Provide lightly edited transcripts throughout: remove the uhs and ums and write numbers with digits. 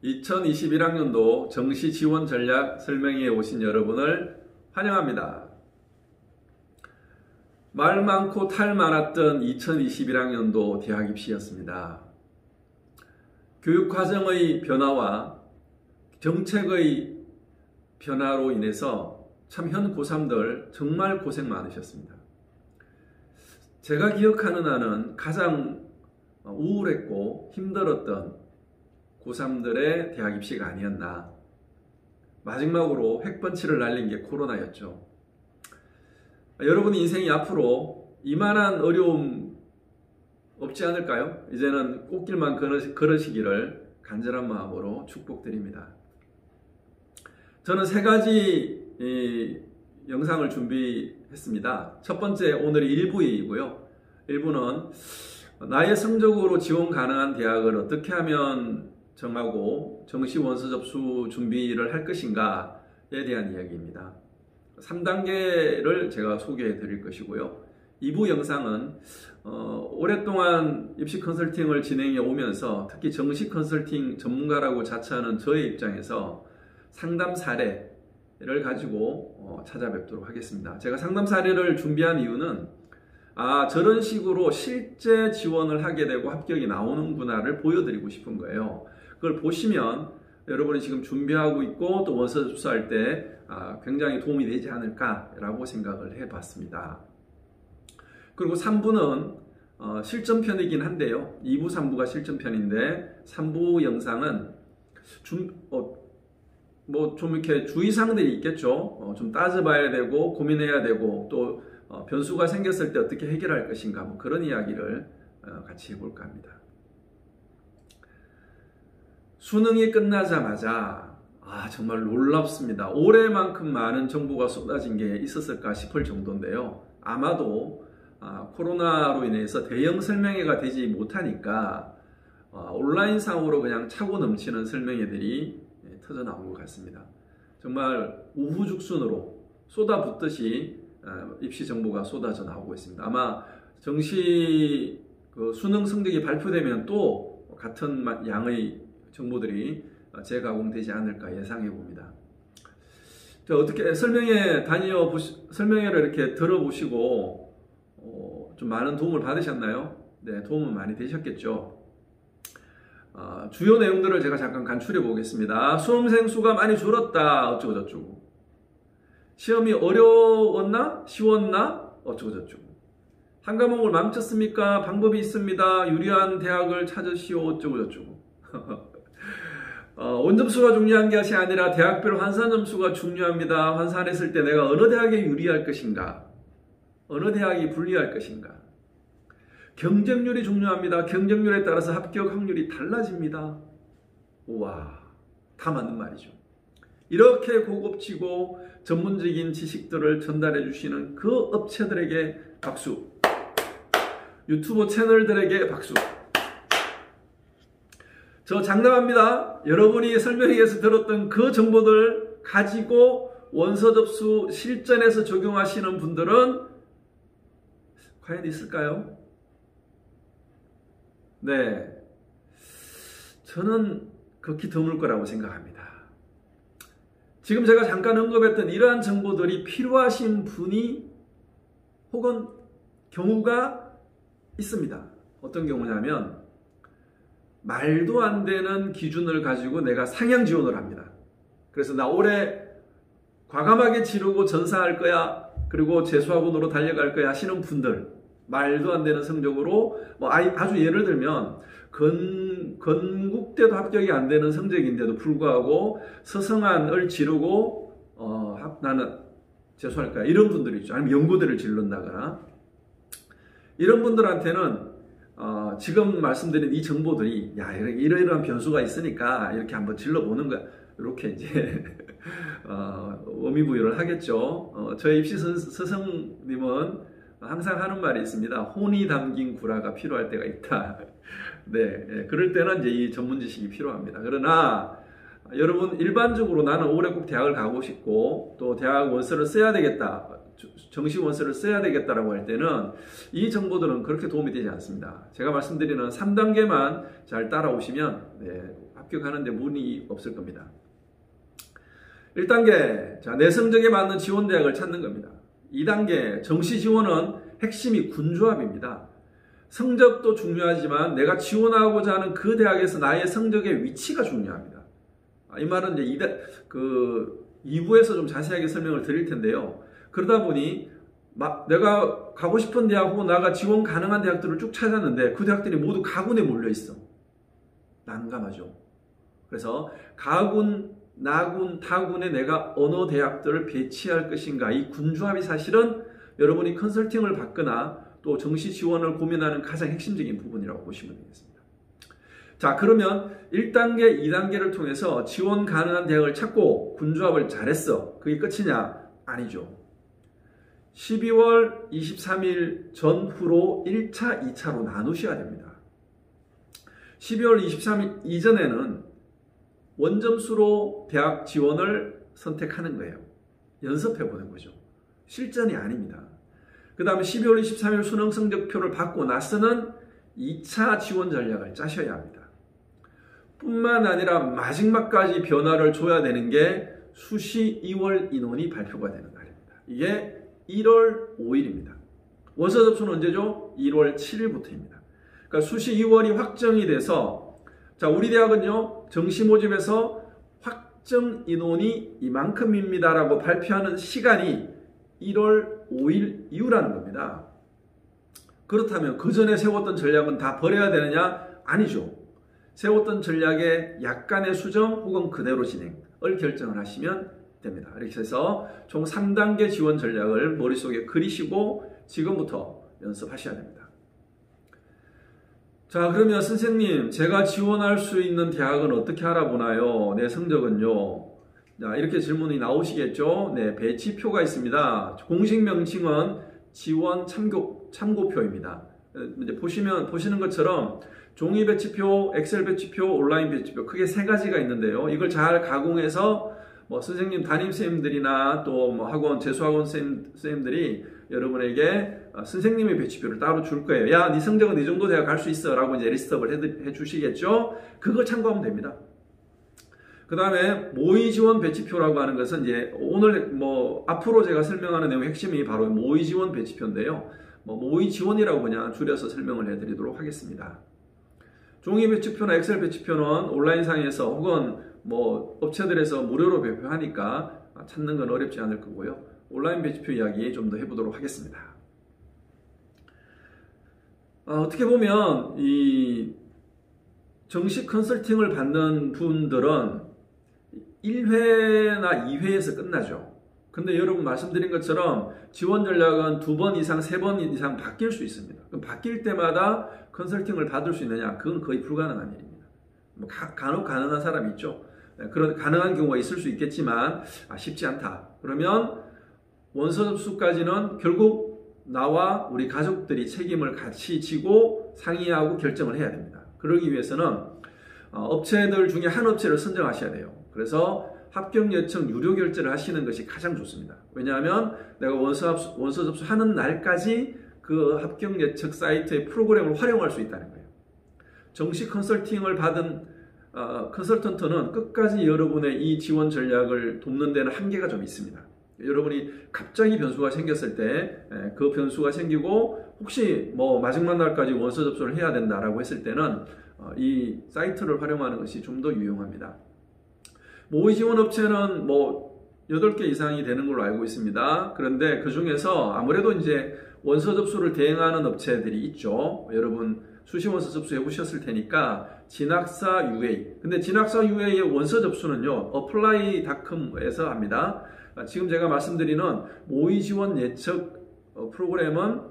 2021학년도 정시 지원 전략 설명회에 오신 여러분을 환영합니다. 말 많고 탈 많았던 2021학년도 대학 입시였습니다. 교육과정의 변화와 정책의 변화로 인해서 참 현 고3들 정말 고생 많으셨습니다. 제가 기억하는 한은 가장 우울했고 힘들었던 고3들의 대학 입시가 아니었나. 마지막으로 획번치를 날린 게 코로나였죠. 여러분 인생이 앞으로 이만한 어려움 없지 않을까요? 이제는 꽃길만 걸으시기를 간절한 마음으로 축복드립니다. 저는 세 가지 영상을 준비했습니다. 첫 번째, 오늘이 1부이고요. 1부는 나의 성적으로 지원 가능한 대학을 어떻게 하면 정하고 정시 원서 접수 준비를 할 것인가에 대한 이야기입니다. 3단계를 제가 소개해 드릴 것이고요. 2부 영상은 오랫동안 입시 컨설팅을 진행해 오면서 특히 정시 컨설팅 전문가라고 자처하는 저의 입장에서 상담 사례를 가지고 찾아뵙도록 하겠습니다. 제가 상담 사례를 준비한 이유는 저런 식으로 실제 지원을 하게 되고 합격이 나오는구나를 보여드리고 싶은 거예요. 그걸 보시면 여러분이 지금 준비하고 있고 또 원서 접수할 때 굉장히 도움이 되지 않을까라고 생각을 해봤습니다. 그리고 3부는 실전편이긴 한데요. 2부, 3부가 실전편인데 3부 영상은 좀 이렇게 주의사항들이 있겠죠. 좀 따져봐야 되고 고민해야 되고 또 변수가 생겼을 때 어떻게 해결할 것인가 뭐 그런 이야기를 같이 해볼까 합니다. 수능이 끝나자마자 정말 놀랍습니다. 올해만큼 많은 정보가 쏟아진 게 있었을까 싶을 정도인데요. 아마도 코로나로 인해서 대형 설명회가 되지 못하니까 온라인상으로 그냥 차고 넘치는 설명회들이 터져 나온 것 같습니다. 정말 우후죽순으로 쏟아붓듯이 입시 정보가 쏟아져 나오고 있습니다. 아마 정시 수능 성적이 발표되면 또 같은 양의 정보들이 재가공되지 않을까 예상해 봅니다. 어떻게 설명회를 이렇게 들어보시고 좀 많은 도움을 받으셨나요? 네, 도움은 많이 되셨겠죠. 주요 내용들을 제가 잠깐 간추려 보겠습니다. 수험생 수가 많이 줄었다 어쩌고 저쩌고, 시험이 어려웠나 쉬웠나 어쩌고 저쩌고, 한 과목을 망쳤습니까? 방법이 있습니다. 유리한 대학을 찾으시오 어쩌고 저쩌고. 원점수가 중요한 것이 아니라 대학별 환산 점수가 중요합니다. 환산했을 때 내가 어느 대학에 유리할 것인가, 어느 대학이 불리할 것인가. 경쟁률이 중요합니다. 경쟁률에 따라서 합격 확률이 달라집니다. 우와, 다 맞는 말이죠. 이렇게 고급지고 전문적인 지식들을 전달해 주시는 그 업체들에게 박수, 유튜브 채널들에게 박수. 저 장담합니다. 여러분이 설명회에서 들었던 그 정보들 가지고 원서 접수 실전에서 적용하시는 분들은 과연 있을까요? 네, 저는 극히 드물 거라고 생각합니다. 지금 제가 잠깐 언급했던 이러한 정보들이 필요하신 분이 혹은 경우가 있습니다. 어떤 경우냐면 말도 안 되는 기준을 가지고 내가 상향 지원을 합니다. 그래서 나 올해 과감하게 지르고 전사할 거야, 그리고 재수학원으로 달려갈 거야 하시는 분들, 말도 안 되는 성적으로 아주 예를 들면 건국대도 합격이 안 되는 성적인데도 불구하고 서성한을 지르고 나는 재수할 거야 이런 분들이 있죠. 아니면 연고대를 지른다거나 이런 분들한테는 지금 말씀드린 이 정보들이 이러이러한 변수가 있으니까 이렇게 한번 질러보는 거야. 이렇게 이제 의미부여를 하겠죠. 저희 입시 스승님은 항상 하는 말이 있습니다. 혼이 담긴 구라가 필요할 때가 있다. 네, 그럴 때는 이제 이 전문 지식이 필요합니다. 그러나 여러분 일반적으로 나는 올해 꼭 대학을 가고 싶고 또 대학 원서를 써야 되겠다, 정시 원서를 써야 되겠다라고 할 때는 이 정보들은 그렇게 도움이 되지 않습니다. 제가 말씀드리는 3단계만 잘 따라오시면 합격하는 데 무리 없을 겁니다. 1단계, 자, 내 성적에 맞는 지원 대학을 찾는 겁니다. 2단계, 정시 지원은 핵심이 군조합입니다. 성적도 중요하지만 내가 지원하고자 하는 그 대학에서 나의 성적의 위치가 중요합니다. 이 말은 이제 2부에서 좀 자세하게 설명을 드릴 텐데요. 그러다 보니 내가 가고 싶은 대학 혹은 나가 지원 가능한 대학들을 쭉 찾았는데 그 대학들이 모두 가군에 몰려 있어. 난감하죠. 그래서 가군, 나군, 타군에 내가 어느 대학들을 배치할 것인가, 이 군조합이 사실은 여러분이 컨설팅을 받거나 또 정시 지원을 고민하는 가장 핵심적인 부분이라고 보시면 되겠습니다. 자, 그러면 1단계, 2단계를 통해서 지원 가능한 대학을 찾고 군조합을 잘했어. 그게 끝이냐? 아니죠. 12월 23일 전후로 1차, 2차로 나누셔야 됩니다. 12월 23일 이전에는 원점수로 대학 지원을 선택하는 거예요. 연습해보는 거죠. 실전이 아닙니다. 그 다음에 12월 23일 수능 성적표를 받고 나서는 2차 지원 전략을 짜셔야 합니다. 뿐만 아니라 마지막까지 변화를 줘야 되는 게 수시 2월 인원이 발표가 되는 날입니다. 이게 1월 5일입니다. 원서 접수는 언제죠? 1월 7일부터입니다. 그러니까 수시 2월이 확정이 돼서, 자, 우리 대학은요, 정시 모집에서 확정 인원이 이만큼입니다라고 발표하는 시간이 1월 5일 이후라는 겁니다. 그렇다면 그 전에 세웠던 전략은 다 버려야 되느냐? 아니죠. 세웠던 전략에 약간의 수정 혹은 그대로 진행을 결정을 하시면 됩니다. 이렇게 해서 총 3단계 지원 전략을 머릿속에 그리시고 지금부터 연습하셔야 됩니다. 자, 그러면 선생님, 제가 지원할 수 있는 대학은 어떻게 알아보나요? 내 성적은요? 자, 이렇게 질문이 나오시겠죠? 네, 배치표가 있습니다. 공식 명칭은 지원 참고표입니다. 이제 보시는 것처럼 종이 배치표, 엑셀 배치표, 온라인 배치표 크게 세 가지가 있는데요. 이걸 잘 가공해서 선생님 담임선생님들이나 또 학원, 재수학원 선생님들이 여러분에게 선생님의 배치표를 따로 줄 거예요. 야, 네 성적은 이 정도 대학 갈 수 있어 라고 이제 리스트업을 해 주시겠죠? 그거 참고하면 됩니다. 그 다음에 모의 지원 배치표라고 하는 것은 이제 오늘 앞으로 제가 설명하는 내용의 핵심이 바로 모의 지원 배치표인데요. 모의 지원이라고 그냥 줄여서 설명을 해드리도록 하겠습니다. 종이 배치표나 엑셀 배치표는 온라인상에서 혹은 업체들에서 무료로 배포하니까 찾는 건 어렵지 않을 거고요. 온라인 배치표 이야기 좀 더 해보도록 하겠습니다. 어떻게 보면 이 정식 컨설팅을 받는 분들은 1회나 2회에서 끝나죠. 근데 여러분 말씀드린 것처럼 지원 전략은 2번 이상, 3번 이상 바뀔 수 있습니다. 그럼 바뀔 때마다 컨설팅을 받을 수 있느냐? 그건 거의 불가능한 일입니다. 간혹 가능한 사람이 있죠. 그런 가능한 경우가 있을 수 있겠지만 쉽지 않다. 그러면 원서 접수까지는 결국 나와 우리 가족들이 책임을 같이 지고 상의하고 결정을 해야 됩니다. 그러기 위해서는 업체들 중에 한 업체를 선정하셔야 돼요. 그래서 합격 요청 유료 결제를 하시는 것이 가장 좋습니다. 왜냐하면 내가 원서 접수하는 날까지 그 합격 예측 사이트의 프로그램을 활용할 수 있다는 거예요. 정식 컨설팅을 받은 컨설턴트는 끝까지 여러분의 이 지원 전략을 돕는 데는 한계가 좀 있습니다. 여러분이 갑자기 변수가 생겼을 때 그 변수가 생기고 혹시 마지막 날까지 원서 접수를 해야 된다라고 했을 때는 이 사이트를 활용하는 것이 좀 더 유용합니다. 모의 지원 업체는 8개 이상이 되는 걸로 알고 있습니다. 그런데 그 중에서 아무래도 이제 원서 접수를 대행하는 업체들이 있죠. 여러분 수시 원서 접수해 보셨을 테니까 진학사 UA. 근데 진학사 UA의 원서 접수는요, apply.com에서 합니다. 지금 제가 말씀드리는 모의 지원 예측 프로그램은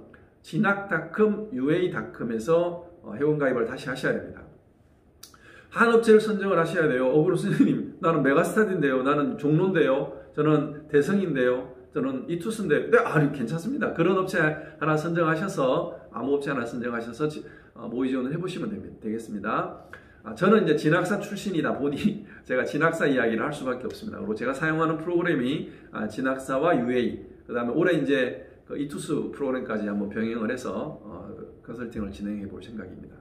진학.com, UA.com에서 회원 가입을 다시 하셔야 됩니다. 한 업체를 선정을 하셔야 돼요. 그럼 선생님, 나는 메가스타디인데요. 나는 종로인데요. 저는 대성인데요. 저는 이투스인데, 네, 괜찮습니다. 그런 업체 하나 선정하셔서, 아무 업체 하나 선정하셔서 모의 지원을 해보시면 되겠습니다. 저는 이제 진학사 출신이다 보니 제가 진학사 이야기를 할 수밖에 없습니다. 그리고 제가 사용하는 프로그램이 진학사와 UA, 그 다음에 올해 이제 그 이투스 프로그램까지 한번 병행을 해서 컨설팅을 진행해 볼 생각입니다.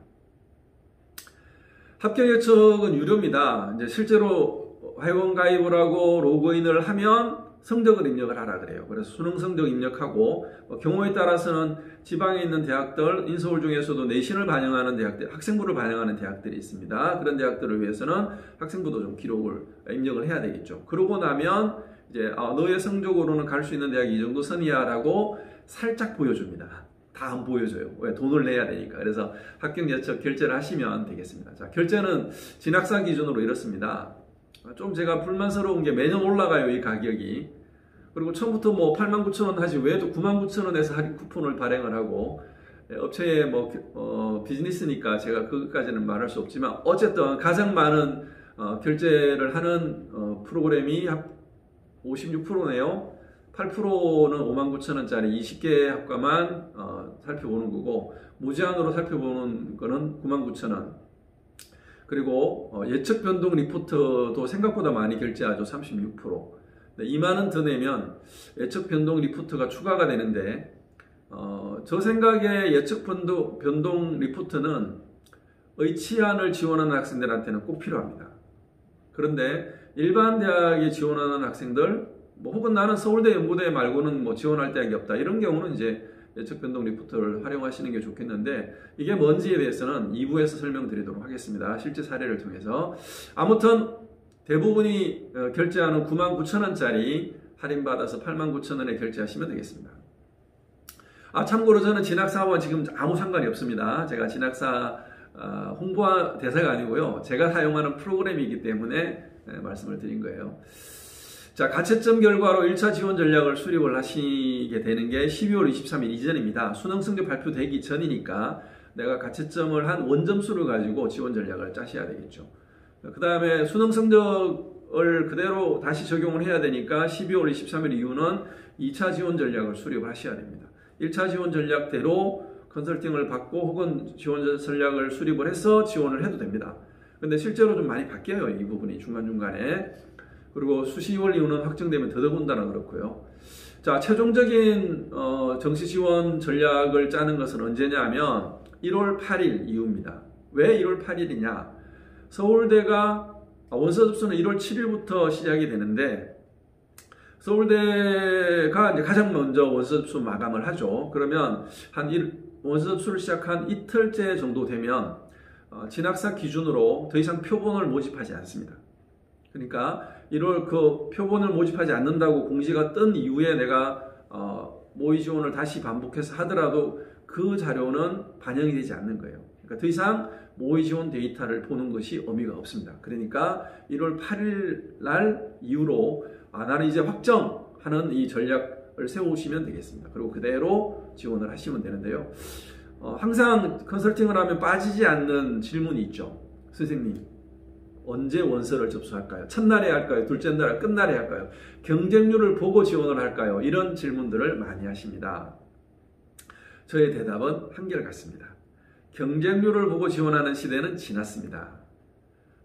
합격 예측은 유료입니다. 이제 실제로 회원 가입을 하고 로그인을 하면 성적을 입력을 하라 그래요. 그래서 수능 성적 입력하고 경우에 따라서는 지방에 있는 대학들, 인서울 중에서도 내신을 반영하는 대학들, 학생부를 반영하는 대학들이 있습니다. 그런 대학들을 위해서는 학생부도 좀 기록을 입력을 해야 되겠죠. 그러고 나면 이제 너의 성적으로는 갈 수 있는 대학이 이 정도 선이야라고 살짝 보여줍니다. 다 안 보여줘요. 왜? 돈을 내야 되니까. 그래서 합격 예측 결제를 하시면 되겠습니다. 자, 결제는 진학사 기준으로 이렇습니다. 좀 제가 불만스러운 게 매년 올라가요, 이 가격이. 그리고 처음부터 뭐 89,000원 하지 왜 또 99,000원에서 할인 쿠폰을 발행을 하고, 업체의 뭐 비즈니스니까 제가 그것까지는 말할 수 없지만 어쨌든 가장 많은 결제를 하는 프로그램이 56%네요. 8%는 59,000원짜리 20개 학과만 살펴보는 거고, 무제한으로 살펴보는 거는 99,000원. 그리고 예측 변동 리포트도 생각보다 많이 결제하죠. 36%. 2만 원 더 내면 예측 변동 리포트가 추가가 되는데, 저 생각에 예측 변동 리포트는 의치안을 지원하는 학생들한테는 꼭 필요합니다. 그런데 일반 대학에 지원하는 학생들, 뭐 혹은 나는 서울대, 연고대 말고는 뭐 지원할 대학이 없다, 이런 경우는 이제 예측 변동 리포트를 활용하시는 게 좋겠는데, 이게 뭔지에 대해서는 2부에서 설명드리도록 하겠습니다. 실제 사례를 통해서. 아무튼 대부분이 결제하는 99,000원짜리 할인받아서 89,000원에 결제하시면 되겠습니다. 참고로 저는 진학사와 지금 아무 상관이 없습니다. 제가 진학사 홍보 대사가 아니고요, 제가 사용하는 프로그램이기 때문에 말씀을 드린 거예요. 자, 가채점 결과로 1차 지원 전략을 수립을 하시게 되는 게 12월 23일 이전입니다. 수능 성적 발표되기 전이니까 내가 가채점을 한 원점수를 가지고 지원 전략을 짜셔야 되겠죠. 그 다음에 수능 성적을 그대로 다시 적용을 해야 되니까 12월 23일 이후는 2차 지원 전략을 수립을 하셔야 됩니다. 1차 지원 전략대로 컨설팅을 받고 혹은 지원 전략을 수립을 해서 지원을 해도 됩니다. 근데 실제로 좀 많이 바뀌어요, 이 부분이 중간중간에. 그리고 수시월 이후는 확정되면 더더군다나 그렇고요. 자, 최종적인 정시 지원 전략을 짜는 것은 언제냐 하면 1월 8일 이후입니다. 왜 1월 8일이냐? 서울대가 원서 접수는 1월 7일부터 시작이 되는데, 서울대가 이제 가장 먼저 원서 접수 마감을 하죠. 그러면 원서 접수를 시작한 이틀째 정도 되면 진학사 기준으로 더 이상 표본을 모집하지 않습니다. 그러니까 1월 그 표본을 모집하지 않는다고 공지가 뜬 이후에 내가 모의 지원을 다시 반복해서 하더라도 그 자료는 반영이 되지 않는 거예요. 그러니까 더 이상 모의 지원 데이터를 보는 것이 의미가 없습니다. 그러니까 1월 8일 날 이후로 나는 이제 확정하는 이 전략을 세우시면 되겠습니다. 그리고 그대로 지원을 하시면 되는데요. 항상 컨설팅을 하면 빠지지 않는 질문이 있죠. 선생님, 언제 원서를 접수할까요? 첫날에 할까요? 둘째 날, 끝날에 할까요? 경쟁률을 보고 지원을 할까요? 이런 질문들을 많이 하십니다. 저의 대답은 한결같습니다. 경쟁률을 보고 지원하는 시대는 지났습니다.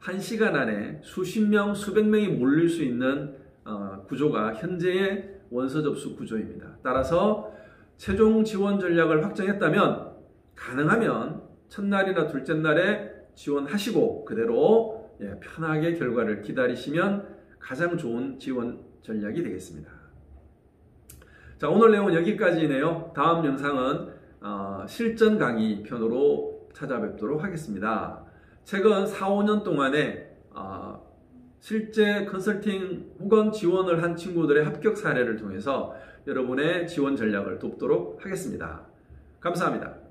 1시간 안에 수십 명, 수백 명이 몰릴 수 있는 구조가 현재의 원서 접수 구조입니다. 따라서 최종 지원 전략을 확정했다면 가능하면 첫날이나 둘째 날에 지원하시고 그대로 편하게 결과를 기다리시면 가장 좋은 지원 전략이 되겠습니다. 자, 오늘 내용은 여기까지네요. 다음 영상은 실전 강의 편으로 찾아뵙도록 하겠습니다. 최근 4, 5년 동안에 실제 컨설팅 혹은 지원을 한 친구들의 합격 사례를 통해서 여러분의 지원 전략을 돕도록 하겠습니다. 감사합니다.